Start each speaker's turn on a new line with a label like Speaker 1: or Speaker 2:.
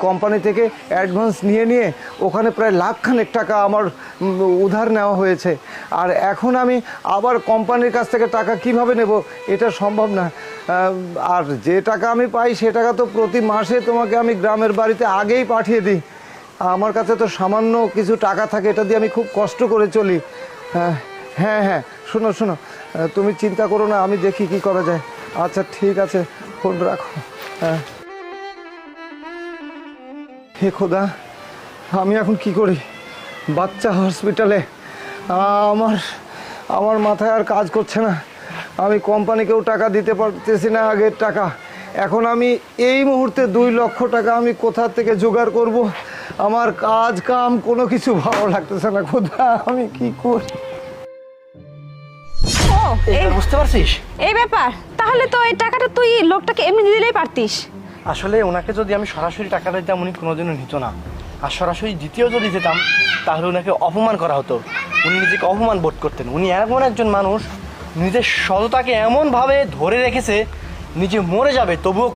Speaker 1: Company থেকে advance নিয়ে ওখানে প্রায় লাখখানেক টাকা আমার উধার নেওয়া হয়েছে। আর এখন আমি আবার কোম্পানির কাছ থেকে টাকা কিভাবে নেব, এটা সম্ভব না। আর যে টাকা আমি পাই সে টাকা তো প্রতি মাসে তোমাকে আমি গ্রামের বাড়িতে আগেই পাঠিয়ে দিই। আমার কাছে তো সামান্য কিছু টাকা থাকে, এটা দিয়ে আমি খুব কষ্ট করে চলি। হ্যাঁ হ্যাঁ, শোনো, তুমি চিন্তা করো না, আমি দেখি কি করা যায়। আচ্ছা ঠিক আছে, ফোন রাখো। হ্যাঁ। হে খোদা, আমি এখন কি করি? বাচ্চা হসপিটালে, আমার মাথায় আর কাজ করছে না। আমি কোম্পানিকেও টাকা দিতে পারতেছি না আগের টাকা। এখন আমি এই মুহূর্তে 2 লক্ষ টাকা আমি কোথা থেকে জোগাড় করব? আমার কাজ কাম কোনো কিছু ভালো লাগতেছে না। খোদা, আমি কি করি?
Speaker 2: ও
Speaker 3: বুঝতে পারছিস?
Speaker 2: এই ব্যাপার, তাহলে তো এই টাকাটা তুই লোকটাকে এমনি দিলেই পারতিস।
Speaker 3: আসলে ওনাকে যদি আমি সরাসরি টাকাটা দিতাম উনি কোনোদিনও নিত না, আর সরাসরি দ্বিতীয় যদি দিতাম তাহলে ওনাকে অপমান করা হতো, উনি নিজেকে অপমান বোধ করতেন। উনি এমন একজন মানুষ নিজের সততাকে এমনভাবে ধরে রেখেছে, নিজে মরে যাবে তবুও